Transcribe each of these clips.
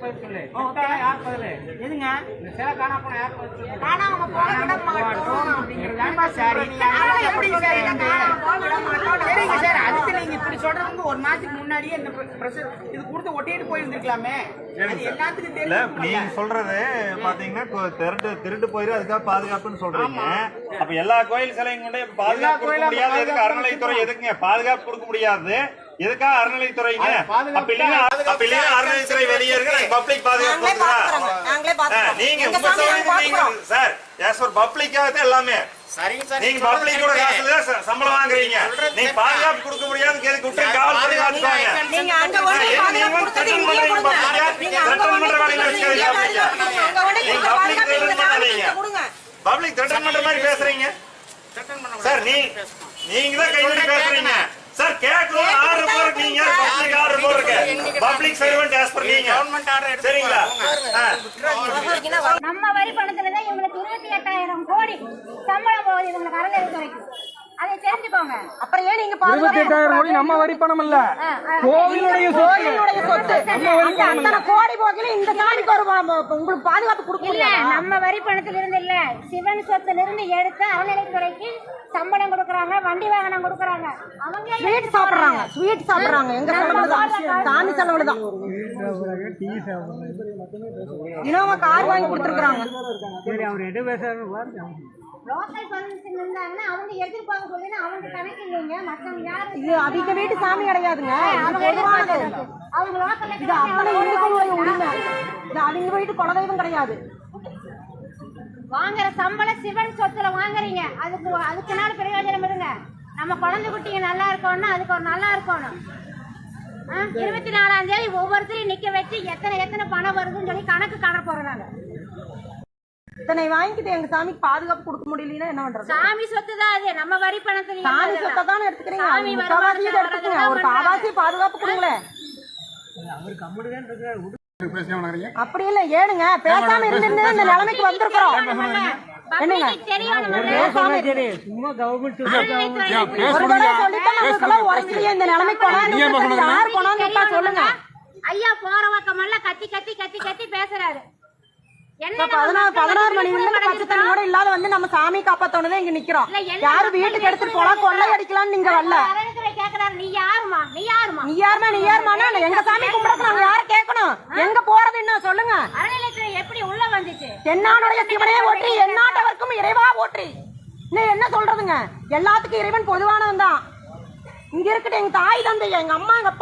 பதில் சொல்லு. யார் பதில்? எதுங்க? இந்த சிலை காணா போன யார் பதில் சொல்லு? காணாம போனோம் அப்படிங்கிறதாமா சரி. எப்படி சரி? சரிங்க சார், அதுக்கு நீங்க இப்படி சொல்றதுக்கு ஒரு மாசத்துக்கு முன்னாடியே இந்த இது கொடுத்து ஒட்டிட்டு போயிருந்துருக்கலாமே. எல்லாத்துக்கும் தெரியல. நீங்க சொல்றது பாத்தீங்கன்னா திருட்டு போயிரு அதுக்காக பாதுகாப்புன்னு சொல்றீங்க. அப்ப எல்லா கோயில் சிலையும் கொண்டு பாதுகாப்பு கொடுக்க முடியாது. எதுக்கு அறநிலைத்துறை எதுக்குங்க பாதுகாப்பு கொடுக்க முடியாது? எதுக்காக அறநிலைத்துறைங்க? அப்ப இல்லைன்னா அறநிலைத்துறை வெளியே இருக்கு, பப்ளிக் பாதுகாப்பு நீங்க சார் எஸ் ஒரு பப்ளிக்காக எல்லாமே. நீங்க பப்ளிக்கோட காசுல சம்பளம் வாங்குறீங்க. நீங்க பாதுகாப்பு கொடுக்க முடியாது, எதுக்கு விட்டு காவல்துறை பாத்துக்காங்க. பப்ளிக் த்ரெட்டன் பண்ற மாதிரி பேசுறீங்க சார். நீங்க தான் கைவிட்டு பேசுறீங்க சார். கேட்கணும் ஆர்டர் போறீங்க, நீங்க பப்ளிக் ஆர்டர் போறீங்க. பப்ளிக் சர்வெண்ட் ஆஸ் பர் நீங்க கவர்மெண்ட் ஆர்டர் சரிங்களா? நம்ம வரி பணத்துல தான் இவங்களுக்கு 28,000 கோடி சம்பளம் போகுது இவங்களுக்கு அறநிலையத்துறைக்கு. அதை தெரிஞ்சுக்கோங்க. அப்புறம் ஏன் நீங்க 28,000 கோடி நம்ம வரி பணம் இல்ல, கோவிலுடைய சொத்து. அத்தனை கோடி போகல இந்த சாமிக்கு ஒரு உங்களுக்கு பாதுகாப்பு கொடுக்கல. நம்ம வரி பணத்துல இருந்து இல்ல, சிவன் சொத்துல இருந்து எடுத்து அறநிலையத்துறைக்கு சம்பளம் கொடுக்கறாங்க, வண்டி வாகனம் கொடுக்கறாங்க. அவங்க ஸ்வீட் சாப்பிடுறாங்க. எங்க செலவுதான், சாமி செலவுதான். இனோவா கார் வாங்கி கொடுத்துருக்காங்க. சரி, அவர் எது பேசுறாரு? லோக்கல் பர்மிஷன் இருந்தாங்கன்னா அவங்க எதிர்பார்க்க சொல்லுங்க. அவங்க கணக்கு இல்லைங்க, மத்தவங்க யாரும் இது அதிக வீட்டு சாமி கிடையாதுங்க. அவங்க லோக்கல்ல இது அத்தனை இந்துக்களுடைய உரிமை. இது அவங்க வீட்டு குலதெய்வம் கிடையாது. வாங்குற சம்பளம் சிவன் சொத்துல வாங்குறீங்க. அதுக்கு நாள் பிரயோஜனம் இருங்க. நம்ம குழந்தை குட்டிங்க நல்லா இருக்கணும்னா அதுக்கு ஒரு நல்லா இருக்கணும். 24ஆம் தேதி ஒவ்வொருத்தரையும் நிக்க வச்சு எத்தனை பணம் வருதுன்னு சொல்லி கணக்கு காண போறாங்க. இத்தனை வாங்கிட்டு எங்க சாமிக்கு பாதுகாப்பு கொடுக்க முடியலன்னா என்ன பண்றது? சாமி சொத்து தான் அது. நம்ம வரி பணத்துல சாமி சொத்தை தானே எடுத்துக்கிறீங்க. ஒரு காவாசி பாதுகாப்பு கொடுங்களேன். அப்படி இல்ல ஏனுங்க, பேசாம இருந்து இந்த நிலைமைக்கு வந்திருக்கிறோம். என்னங்க இந்த நிலைமைக்கு யார் போனான்னு சொல்லுங்க. ஐயா போற பக்கமெல்லாம் கத்தி கத்தி கத்தி கத்தி பேசுறாரு. 16 மணி பச்சை தண்ணி கூட இல்லாத வந்து நம்ம சாமி காப்பாத்தோன்னு இங்க நிக்கிறோம். யாரும் வீட்டுக்கு எடுத்துட்டு போலாம், கொள்ளை அடிக்கலாம்னு நீங்க வரல. நீ யாருமா எங்க சாமி கும்பிடக்கு நாங்க யார கேட்கணும்? எங்க போறது என்ன சொல்லுங்க? அறநிலையத்துறை எப்படி உள்ள வந்துச்சு? தென்னானுடைய சிவனே ஓற்றி எந்நாட்டவர்க்கும் இறைவா ஓற்றி. இன்னும் என்ன சொல்றதுங்க? எல்லாத்துக்கும் இறைவன் பொதுவானவன் தான். இங்க இருக்கட்டும் எங்க தாய் தந்தை, எங்க அம்மா எங்க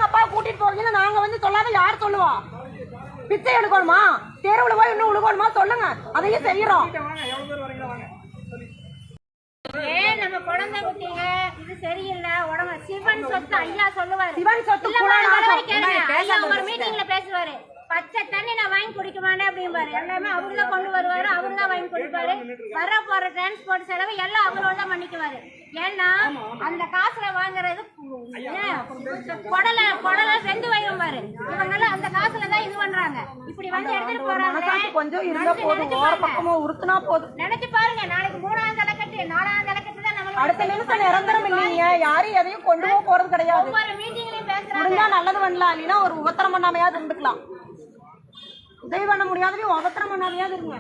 அப்பா கூட்டிட்டு போறீங்கன்னு நாங்க வந்து சொல்லாத யார் சொல்லுவா? பிச்சை எடுக்கணுமா, தெருவுல போய் இன்னும் உழுகணுமா சொல்லுங்க, அதையும் செய்யறோம். நம்ம குழந்தை குட்டிங்க இது சரியில்லை. உடம்பு சிவன் சொத்து ஐயா சொல்லுவாரு. சிவன் சொத்து ஐயா ஒரு மீட்டிங்ல பேசுவாரு. பச்சை தண்ணி நான் வாங்கி குடிக்க மாட்டேன் அப்படிம்பாரு. எல்லாமே அவருதான் கொண்டு வருவாரு, அவருதான் வாங்கி குடிப்பாரு. வர போற டிரான்ஸ்போர்ட் செலவு எல்லாம் அவரோட தான் பண்ணிக்குவாரு. ஏன்னா அந்த காசுல வாங்குறது கொடலை ரெண்டு வயிறும் பாரு. இவங்க அந்த காசுல தான் இது பண்றாங்க. இப்படி வந்து எடுத்துட்டு போறாங்க. கொஞ்சம் இருந்தா போதும், ஓர பக்கமா உறுத்துனா போதும். நினைச்சு பாருங்க, நாளைக்கு 3ஆம் தலைக்கட்டு 4ஆம் தலைக்கட்டு தான் நம்ம அடுத்த நிமிஷம் நிரந்தரம் இல்லைங்க. யாரும் எதையும் கொண்டு போறது கிடையாது. ஒவ்வொரு மீட்டிங்லயும் பேசுறாங்க. நல்லது பண்ணலாம், இல்லைன்னா ஒரு உபத்திரம் பண்ணாமையாவது இருந்துக்கலாம். உதவி பண்ண முடியாதவே உபத்திரம் பண்ணாமையாவது இருங்க.